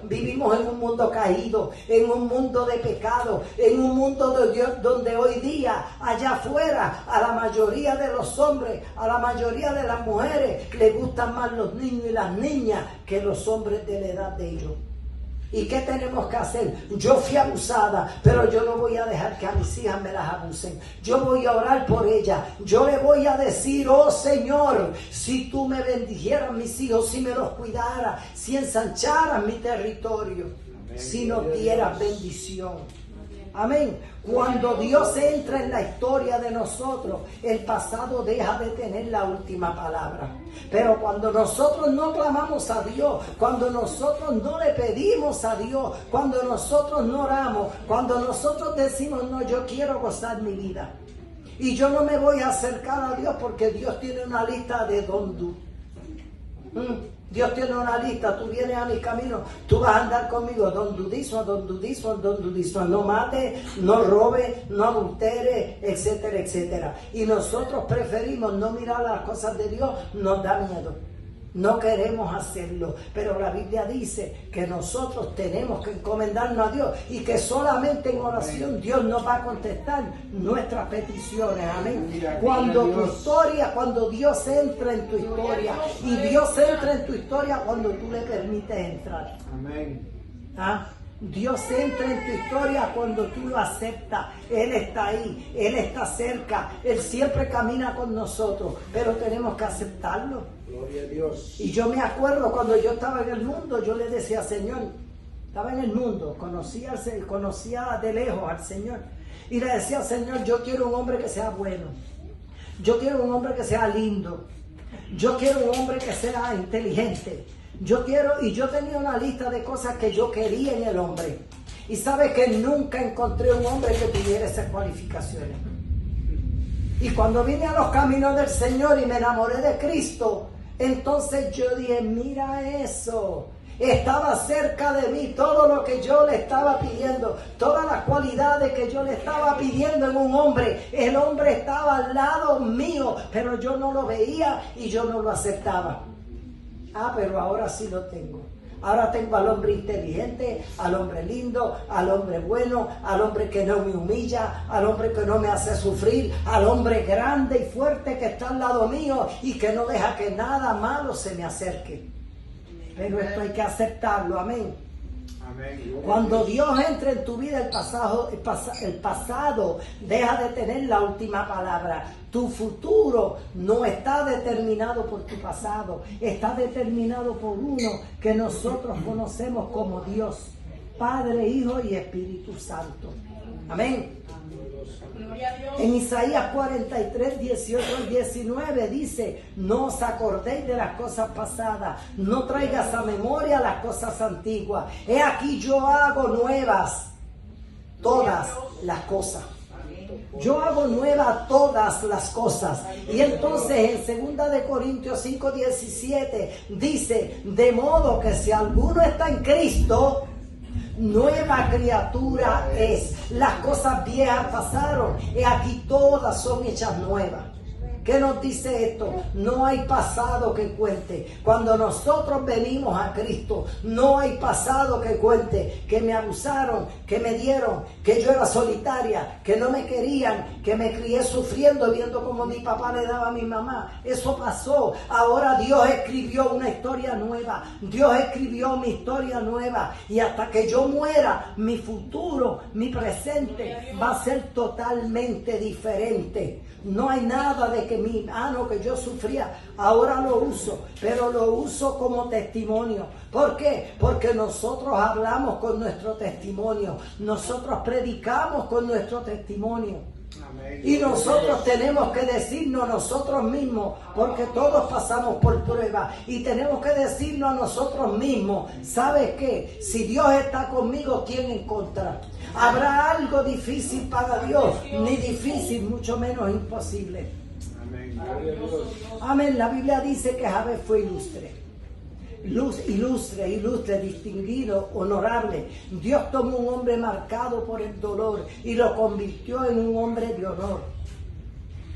A: vivimos en un mundo caído, en un mundo de pecado, en un mundo donde hoy día, allá afuera, a la mayoría de los hombres, a la mayoría de las mujeres, les gustan más los niños y las niñas que los hombres de la edad de ellos. ¿Y qué tenemos que hacer? Yo fui abusada, pero yo no voy a dejar que a mis hijas me las abusen. Yo voy a orar por ellas. Yo le voy a decir, oh Señor, si tú me bendijeras mis hijos, si me los cuidaras, si ensancharas mi territorio, amén, si nos dieras bendición. Amén. Cuando Dios entra en la historia de nosotros, el pasado deja de tener la última palabra. Pero cuando nosotros no clamamos a Dios, cuando nosotros no le pedimos a Dios, cuando nosotros no oramos, cuando nosotros decimos, no, yo quiero gozar mi vida. Y yo no me voy a acercar a Dios porque Dios tiene una lista de dondú. Dios tiene una lista, tú vienes a mi camino, tú vas a andar conmigo, don dudismo, no mate, no robe, no adultere, etcétera, etcétera. Y nosotros preferimos no mirar las cosas de Dios, nos da miedo. No queremos hacerlo, pero la Biblia dice que nosotros tenemos que encomendarnos a Dios y que solamente en oración Dios nos va a contestar nuestras peticiones. Amén. Cuando tu historia, cuando Dios entra en tu historia, y Dios entra en tu historia cuando tú le permites entrar. Amén. Dios entra en tu historia cuando tú lo aceptas. Él está ahí, Él está cerca, Él siempre camina con nosotros, pero tenemos que aceptarlo.
B: Gloria a Dios.
A: Y yo me acuerdo cuando yo estaba en el mundo, yo le decía, Señor, estaba en el mundo, conocía de lejos al Señor, y le decía, Señor, yo quiero un hombre que sea bueno, yo quiero un hombre que sea lindo, yo quiero un hombre que sea inteligente. Yo tenía una lista de cosas que yo quería en el hombre. Y sabe que nunca encontré un hombre que tuviera esas cualificaciones. Y cuando vine a los caminos del Señor y me enamoré de Cristo, entonces yo dije, mira eso. Estaba cerca de mí todo lo que yo le estaba pidiendo, todas las cualidades que yo le estaba pidiendo en un hombre. El hombre estaba al lado mío, pero yo no lo veía y yo no lo aceptaba. Pero ahora sí lo tengo. Ahora tengo al hombre inteligente, al hombre lindo, al hombre bueno, al hombre que no me humilla, al hombre que no me hace sufrir, al hombre grande y fuerte que está al lado mío y que no deja que nada malo se me acerque. Pero esto hay que aceptarlo, amén. Cuando Dios entra en tu vida, el pasado deja de tener la última palabra. Tu futuro no está determinado por tu pasado, está determinado por uno que nosotros conocemos como Dios, Padre, Hijo y Espíritu Santo. Amén. En Isaías 43, 18 al 19 dice, no os acordéis de las cosas pasadas, no traigas a memoria las cosas antiguas. He aquí yo hago nuevas todas las cosas. Yo hago nuevas todas las cosas. Y entonces en 2 de Corintios 5, 17 dice, de modo que si alguno está en Cristo, nueva criatura es. Las cosas viejas pasaron y aquí todas son hechas nuevas. ¿Qué nos dice esto? No hay pasado que cuente. Cuando nosotros venimos a Cristo, no hay pasado que cuente. Que me abusaron, que me dieron, que yo era solitaria, que no me querían, que me crié sufriendo viendo cómo mi papá le daba a mi mamá. Eso pasó. Ahora Dios escribió una historia nueva. Dios escribió mi historia nueva. Y hasta que yo muera, mi futuro, mi presente va a ser totalmente diferente. No hay nada de que que yo sufría, ahora lo uso, pero lo uso como testimonio. ¿Por qué? Porque nosotros hablamos con nuestro testimonio, nosotros predicamos con nuestro testimonio.
B: Amén.
A: Y nosotros tenemos que decirnos nosotros mismos, porque todos pasamos por pruebas, y tenemos que decirnos a nosotros mismos, ¿sabes qué? Si Dios está conmigo, ¿quién en contra? ¿Habrá algo difícil para Dios? Ni difícil, mucho menos imposible.
B: Amén. Gloria a Dios.
A: Amén. La Biblia dice que Jabez fue ilustre. Ilustre, distinguido, honorable. Dios tomó un hombre marcado por el dolor y lo convirtió en un hombre de honor.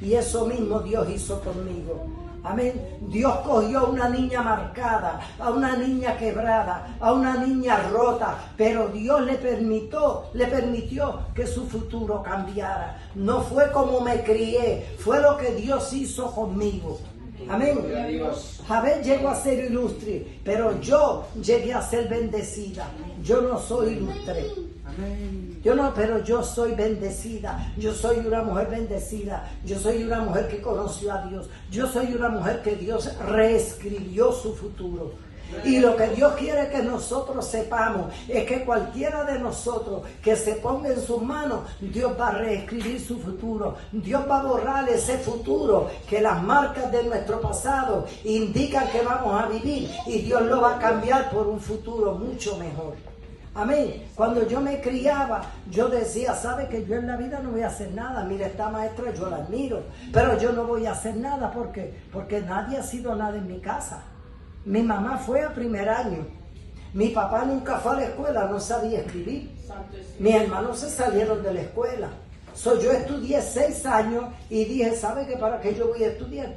A: Y eso mismo Dios hizo conmigo. Amén. Dios cogió a una niña marcada, a una niña quebrada, a una niña rota, pero Dios le permitió que su futuro cambiara. No fue como me crié, fue lo que Dios hizo conmigo. Amén. Jabez llegó a ser ilustre, pero yo llegué a ser bendecida. Yo no soy ilustre. Pero yo soy bendecida. Yo soy una mujer bendecida. Yo soy una mujer que conoció a Dios. Yo soy una mujer que Dios reescribió su futuro. Y lo que Dios quiere que nosotros sepamos es que cualquiera de nosotros que se ponga en sus manos, Dios va a reescribir su futuro. Dios va a borrar ese futuro que las marcas de nuestro pasado indican que vamos a vivir, y Dios lo va a cambiar por un futuro mucho mejor. Amén. Cuando yo me criaba, yo decía, ¿sabe que yo en la vida no voy a hacer nada? Mira, esta maestra yo la admiro, pero yo no voy a hacer nada porque nadie ha sido nada en mi casa. Mi mamá fue a primer año. Mi papá nunca fue a la escuela, no sabía escribir. Mis hermanos se salieron de la escuela. Yo estudié 6 años y dije, ¿sabe que para qué yo voy a estudiar?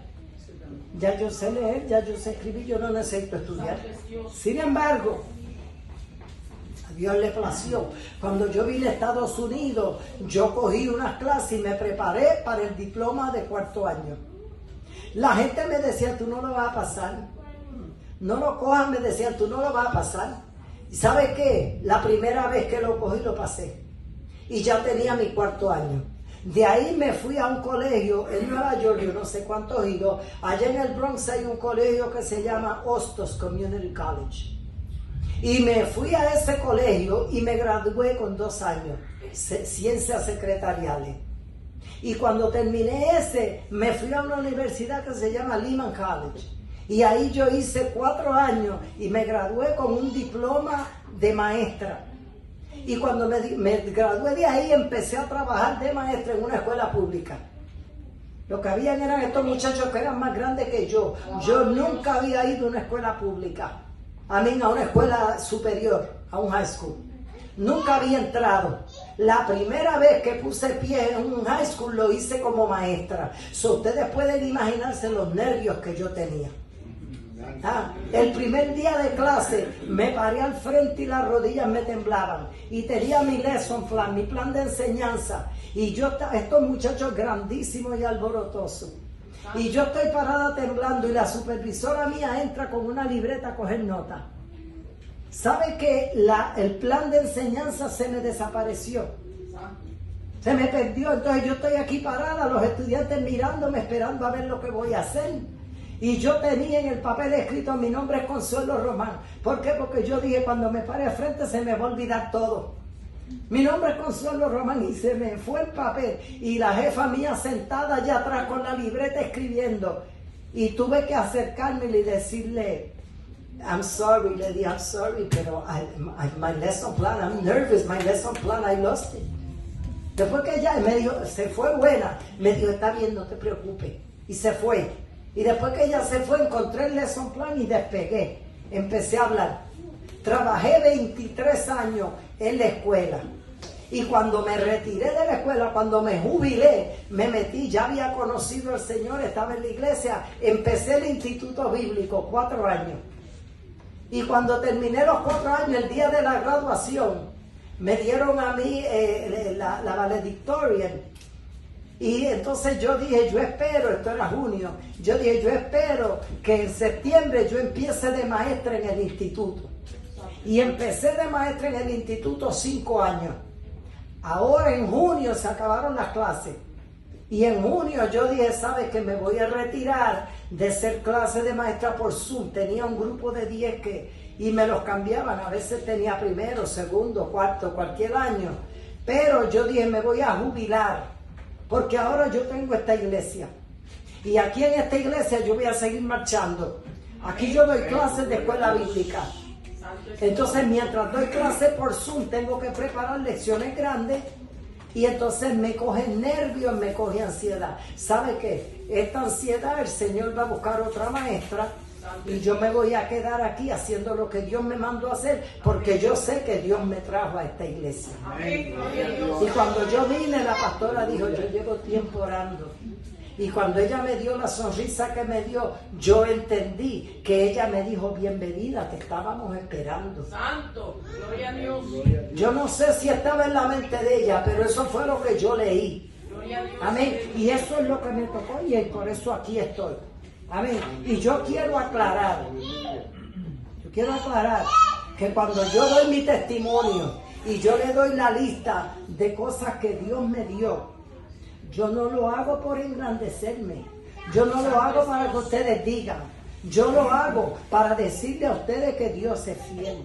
A: Ya yo sé leer, ya yo sé escribir, yo no necesito estudiar. Sin embargo, a Dios le plació. Cuando yo vine a Estados Unidos, yo cogí unas clases y me preparé para el diploma de 4º año. La gente me decía, tú no lo vas a pasar. No lo cojas, me decían, tú no lo vas a pasar. ¿Y sabes qué? La primera vez que lo cogí lo pasé. Y ya tenía mi 4º año. De ahí me fui a un colegio en Nueva York, yo no sé cuántos ido. Allá en el Bronx hay un colegio que se llama Hostos Community College. Y me fui a ese colegio y me gradué con 2 años. Ciencias secretariales. Y cuando terminé me fui a una universidad que se llama Lehman College. Y ahí yo hice 4 años y me gradué con un diploma de maestra. Y cuando me gradué de ahí, empecé a trabajar de maestra en una escuela pública. Lo que habían eran estos muchachos que eran más grandes que yo. Yo nunca había ido a una escuela pública. A una escuela superior, a un high school. Nunca había entrado. La primera vez que puse pie en un high school lo hice como maestra. Ustedes pueden imaginarse los nervios que yo tenía. El primer día de clase me paré al frente y las rodillas me temblaban, y tenía mi lesson plan, mi plan de enseñanza, y estos muchachos grandísimos y alborotosos, y yo estoy parada temblando, y la supervisora mía entra con una libreta a coger nota. ¿Sabe que el plan de enseñanza se me desapareció? Se me perdió. Entonces yo estoy aquí parada, los estudiantes mirándome, esperando a ver lo que voy a hacer. Y yo tenía en el papel escrito, mi nombre es Consuelo Román. ¿Por qué? Porque yo dije, cuando me pare al frente se me va a olvidar todo. Mi nombre es Consuelo Román, y se me fue el papel. Y la jefa mía sentada allá atrás con la libreta escribiendo. Y tuve que acercarme y decirle, I'm sorry, le dije, I'm sorry, pero my lesson plan, I'm nervous, my lesson plan, I lost it. Después que ella me dijo, se fue buena, me dijo, está bien, no te preocupes. Y se fue. Y después que ella se fue, encontré el lesson plan y despegué. Empecé a hablar. Trabajé 23 años en la escuela. Y cuando me retiré de la escuela, cuando me jubilé, me metí, ya había conocido al Señor, estaba en la iglesia, empecé el instituto bíblico, 4 años. Y cuando terminé los 4 años, el día de la graduación, me dieron a mí la valedictorian. Y entonces yo dije, yo espero, esto era junio, yo dije, yo espero que en septiembre yo empiece de maestra en el instituto. Y empecé de maestra en el instituto 5 años. Ahora en junio se acabaron las clases. Y en junio yo dije, ¿sabes qué? Me voy a retirar de ser clase de maestra por Zoom. Tenía un grupo de 10 y me los cambiaban. A veces tenía primero, segundo, cuarto, cualquier año. Pero yo dije, me voy a jubilar. Porque ahora yo tengo esta iglesia. Y aquí en esta iglesia yo voy a seguir marchando. Aquí yo doy clases de escuela bíblica. Entonces mientras doy clases por Zoom tengo que preparar lecciones grandes. Y entonces me coge nervios, me coge ansiedad. ¿Sabe qué? Esta ansiedad el Señor va a buscar otra maestra. Y yo me voy a quedar aquí haciendo lo que Dios me mandó a hacer, porque yo sé que Dios me trajo a esta iglesia. Y cuando yo vine, la pastora dijo, yo llevo tiempo orando. Y cuando ella me dio la sonrisa que me dio, yo entendí que ella me dijo, bienvenida, te estábamos esperando.
C: Santo, gloria a Dios.
A: Yo no sé si estaba en la mente de ella, pero eso fue lo que yo leí. Amén. Y eso es lo que me tocó y por eso aquí estoy. Amén. Y yo quiero aclarar que cuando yo doy mi testimonio y yo le doy la lista de cosas que Dios me dio, yo no lo hago por engrandecerme. Yo no lo hago para que ustedes digan. Yo lo hago para decirle a ustedes que Dios es fiel,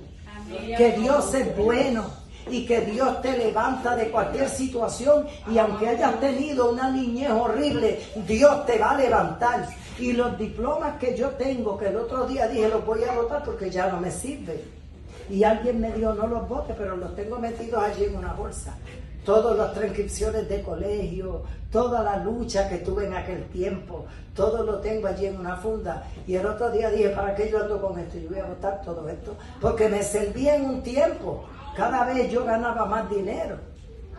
A: que Dios es bueno y que Dios te levanta de cualquier situación. Y aunque hayas tenido una niñez horrible, Dios te va a levantar. Y los diplomas que yo tengo, que el otro día dije, los voy a botar porque ya no me sirven. Y alguien me dijo, no los bote, pero los tengo metidos allí en una bolsa. Todas las transcripciones de colegio, toda la lucha que tuve en aquel tiempo, todo lo tengo allí en una funda. Y el otro día dije, ¿para qué yo ando con esto? Yo voy a botar todo esto, porque me servía en un tiempo. Cada vez yo ganaba más dinero,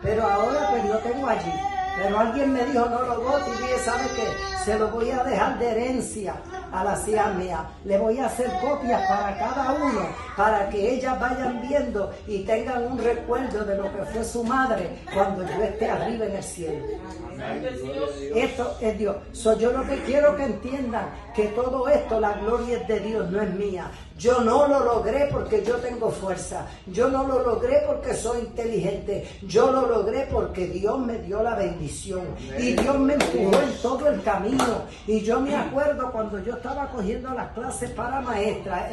A: pero ahora pues lo tengo allí. Pero alguien me dijo, no lo bote, y dije, ¿sabe qué? Se lo voy a dejar de herencia a las hijas mías. Le voy a hacer copias para cada uno, para que ellas vayan viendo y tengan un recuerdo de lo que fue su madre cuando yo esté arriba en el cielo. Esto es Dios. Yo lo que quiero que entiendan, que todo esto, la gloria es de Dios, no es mía. Yo no lo logré porque yo tengo fuerza. Yo no lo logré porque soy inteligente. Yo lo logré porque Dios me dio la bendición. Y Dios me empujó en todo el camino. Y yo me acuerdo cuando yo estaba cogiendo las clases para maestra,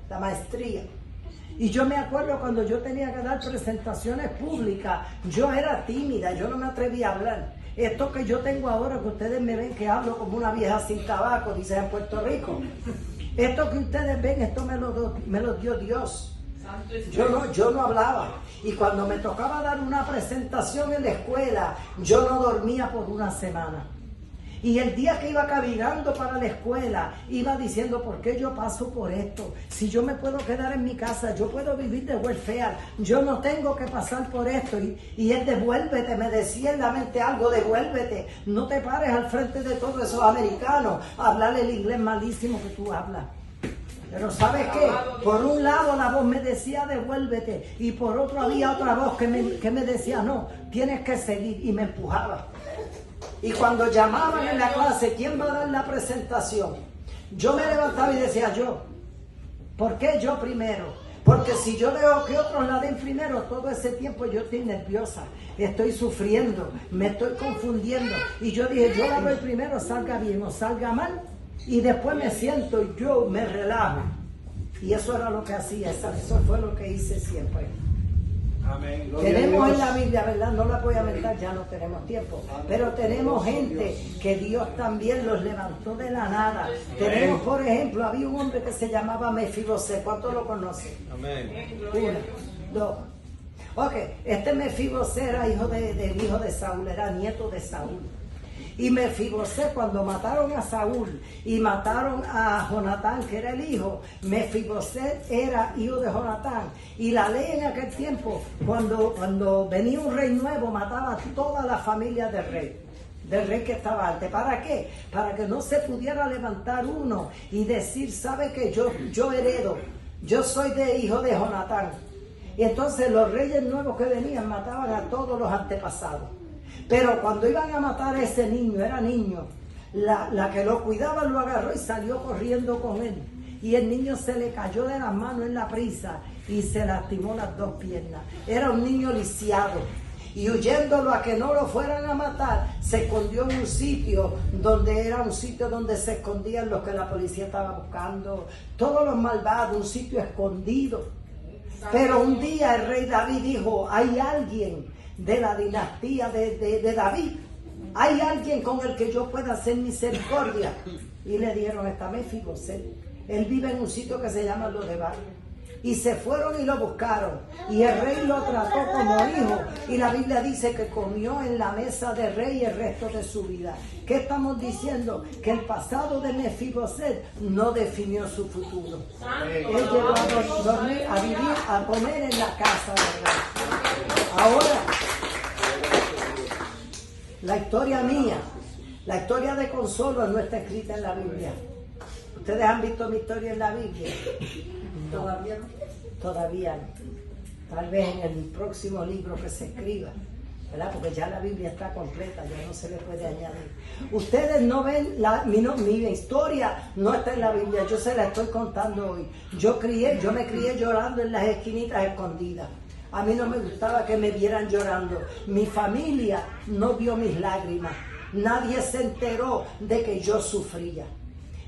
A: la maestría. Y yo me acuerdo cuando yo tenía que dar presentaciones públicas, yo era tímida, yo no me atrevía a hablar. Esto que yo tengo ahora, que ustedes me ven que hablo como una vieja sin tabaco, dicen en Puerto Rico. Esto que ustedes ven, esto me lo dio Dios. Yo no hablaba. Y cuando me tocaba dar una presentación en la escuela, yo no dormía por una semana. Y el día que iba caminando para la escuela, iba diciendo, ¿por qué yo paso por esto? Si yo me puedo quedar en mi casa, yo puedo vivir de welfare, yo no tengo que pasar por esto. Y él, devuélvete, me decía en la mente algo, devuélvete, no te pares al frente de todos esos americanos a hablarle el inglés malísimo que tú hablas. Pero ¿sabes qué? Por un lado la voz me decía devuélvete, y por otro había otra voz que me decía no, tienes que seguir, y me empujaba. Y cuando llamaban en la clase, ¿quién va a dar la presentación? Yo me levantaba y decía yo. ¿Por qué yo primero? Porque si yo dejo que otros la den primero, todo ese tiempo yo estoy nerviosa, estoy sufriendo, me estoy confundiendo. Y yo dije, yo la doy primero, salga bien o salga mal, y después me siento y yo me relajo. Y eso era lo que hacía, eso fue lo que hice siempre.
B: Amén.
A: Tenemos en la Biblia, ¿verdad? No la voy a aventar, ya no tenemos tiempo. Pero tenemos gente que Dios también los levantó de la nada. Amén. Tenemos, por ejemplo, había un hombre que se llamaba Mefibosé. ¿Cuántos lo conocen?
B: Amén.
A: Una, dos. Ok, este Mefibosé era hijo de Saúl, era nieto de Saúl. Y Mefiboset, cuando mataron a Saúl y mataron a Jonatán, que era el hijo, Mefiboset era hijo de Jonatán. Y la ley en aquel tiempo, cuando venía un rey nuevo, mataba a toda la familia del rey que estaba antes. ¿Para qué? Para que no se pudiera levantar uno y decir, ¿sabe qué? Yo heredo, yo soy de hijo de Jonatán. Y entonces los reyes nuevos que venían mataban a todos los antepasados. Pero cuando iban a matar a ese niño, era niño, la que lo cuidaba lo agarró y salió corriendo con él. Y el niño se le cayó de las manos en la prisa y se lastimó las dos piernas. Era un niño lisiado. Y huyéndolo a que no lo fueran a matar, se escondió en un sitio donde era un sitio donde se escondían los que la policía estaba buscando, todos los malvados, un sitio escondido. Pero un día el rey David dijo, hay alguien de la dinastía de David, hay alguien con el que yo pueda hacer misericordia. Y le dieron esta Mefiboset. Él vive en un sitio que se llama Lodebar. Y se fueron y lo buscaron. Y el rey lo trató como hijo. Y la Biblia dice que comió en la mesa del rey el resto de su vida. ¿Qué estamos diciendo? Que el pasado de Mefiboset no definió su futuro. Él llegó a dormir, a vivir, a comer en la casa del rey. Ahora, la historia mía, la historia de Consuelo no está escrita en la Biblia. ¿Ustedes han visto mi historia en la Biblia? No. ¿Todavía no? Todavía no. Tal vez en el próximo libro que se escriba, ¿verdad? Porque ya la Biblia está completa, ya no se le puede añadir. Ustedes no ven, mi historia no está en la Biblia, yo se la estoy contando hoy. Yo me crié llorando en las esquinitas escondidas. A mí no me gustaba que me vieran llorando. Mi familia no vio mis lágrimas. Nadie se enteró de que yo sufría.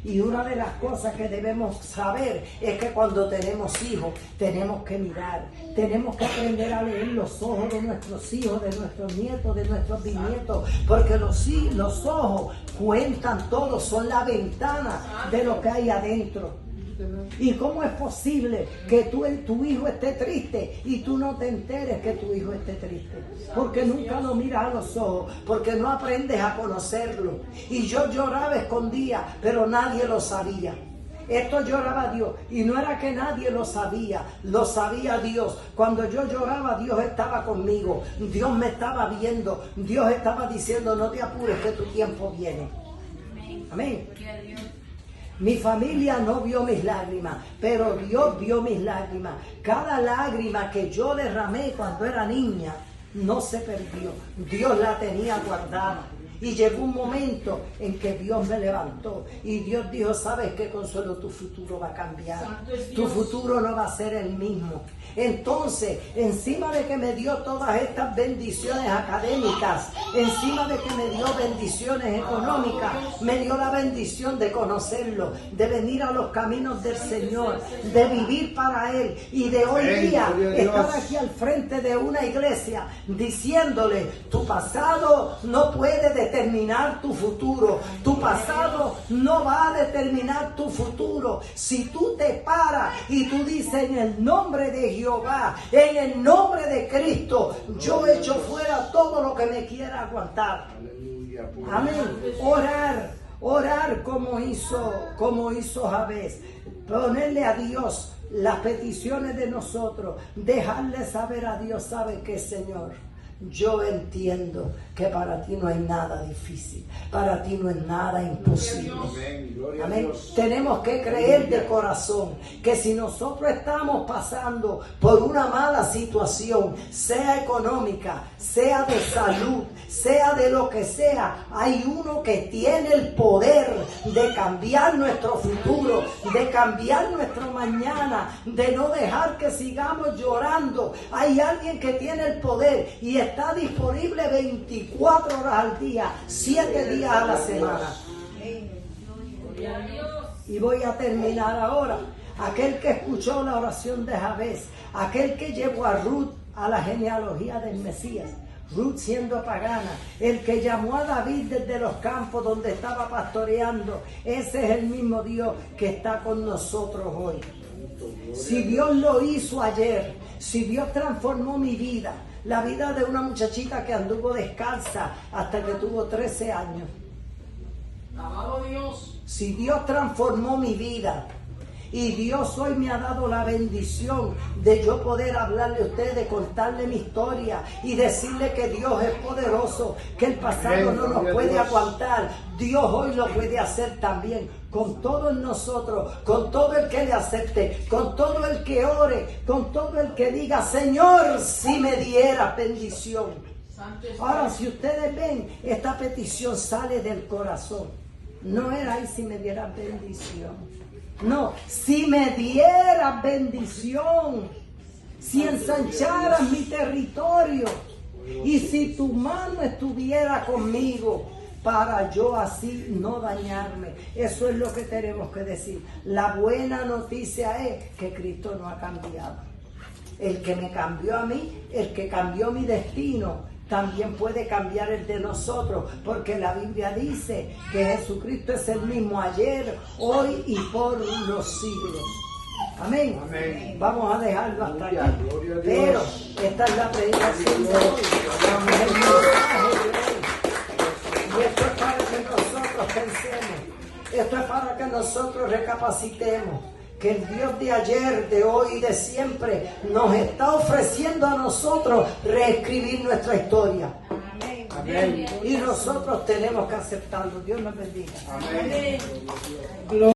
A: Y una de las cosas que debemos saber es que cuando tenemos hijos, tenemos que mirar, tenemos que aprender a leer los ojos de nuestros hijos, de nuestros nietos, de nuestros bisnietos, porque los ojos cuentan todo, son la ventana de lo que hay adentro. ¿Y cómo es posible que tu hijo esté triste y tú no te enteres que tu hijo esté triste? Porque nunca lo miras a los ojos, porque no aprendes a conocerlo. Y yo lloraba escondida, pero nadie lo sabía. Esto lloraba Dios, y no era que nadie lo sabía Dios. Cuando yo lloraba, Dios estaba conmigo, Dios me estaba viendo, Dios estaba diciendo, no te apures que tu tiempo viene. Amén. Mi familia no vio mis lágrimas, pero Dios vio mis lágrimas. Cada lágrima que yo derramé cuando era niña no se perdió. Dios la tenía guardada. Y llegó un momento en que Dios me levantó. Y Dios dijo, ¿sabes qué, Consuelo? Tu futuro va a cambiar. Tu futuro no va a ser el mismo. Entonces, encima de que me dio todas estas bendiciones académicas, encima de que me dio bendiciones económicas, me dio la bendición de conocerlo, de venir a los caminos del Señor, de vivir para Él y de hoy día estar aquí al frente de una iglesia diciéndole, tu pasado no puede determinar tu futuro, tu pasado no va a determinar tu futuro. Si tú te paras y tú dices, en el nombre de Jehová, en el nombre de Cristo, yo echo fuera todo lo que me quiera aguantar. Amén. Orar como hizo Jabez, ponerle a Dios las peticiones de nosotros, dejarle saber a Dios, ¿sabe qué, Señor? Yo entiendo que para ti no hay nada difícil, para ti no es nada imposible. Amén. Tenemos que creer de corazón que si nosotros estamos pasando por una mala situación, sea económica, sea de salud, sea de lo que sea, hay uno que tiene el poder de cambiar nuestro futuro, de cambiar nuestro mañana, de no dejar que sigamos llorando. Hay alguien que tiene el poder y está disponible 24 horas al día, 7 días a la semana. Y voy a terminar ahora. Aquel que escuchó la oración de Jabez, aquel que llevó a Ruth a la genealogía del Mesías, Ruth siendo pagana, el que llamó a David desde los campos donde estaba pastoreando, ese es el mismo Dios que está con nosotros hoy. Si Dios lo hizo ayer, si Dios transformó mi vida, La vida de una muchachita que anduvo descalza hasta que tuvo 13 años.
C: Alabado Dios.
A: Si Dios transformó mi vida y Dios hoy me ha dado la bendición de yo poder hablarle a ustedes, contarle mi historia y decirle que Dios es poderoso, que el pasado no nos puede aguantar, Dios hoy lo puede hacer también con todos nosotros, con todo el que le acepte, con todo el que ore, con todo el que diga, Señor, si me diera bendición. Ahora, si ustedes ven, esta petición sale del corazón. No era ahí si me diera bendición. No, si me dieras bendición, si ensancharas mi territorio y si tu mano estuviera conmigo para yo así no dañarme. Eso es lo que tenemos que decir. La buena noticia es que Cristo no ha cambiado. El que me cambió a mí, el que cambió mi destino, también puede cambiar el de nosotros, porque la Biblia dice que Jesucristo es el mismo ayer, hoy y por los siglos. Amén.
B: Amén.
A: Vamos a dejarlo hasta aquí.
B: Gloria a Dios.
A: Pero esta es la predicación de hoy. Es el mensaje de hoy. Y esto es para que nosotros pensemos. Esto es para que nosotros recapacitemos. Que el Dios de ayer, de hoy y de siempre nos está ofreciendo a nosotros reescribir nuestra historia.
B: Amén.
A: Y nosotros tenemos que aceptarlo. Dios nos bendiga.
B: Amén.
C: Amén.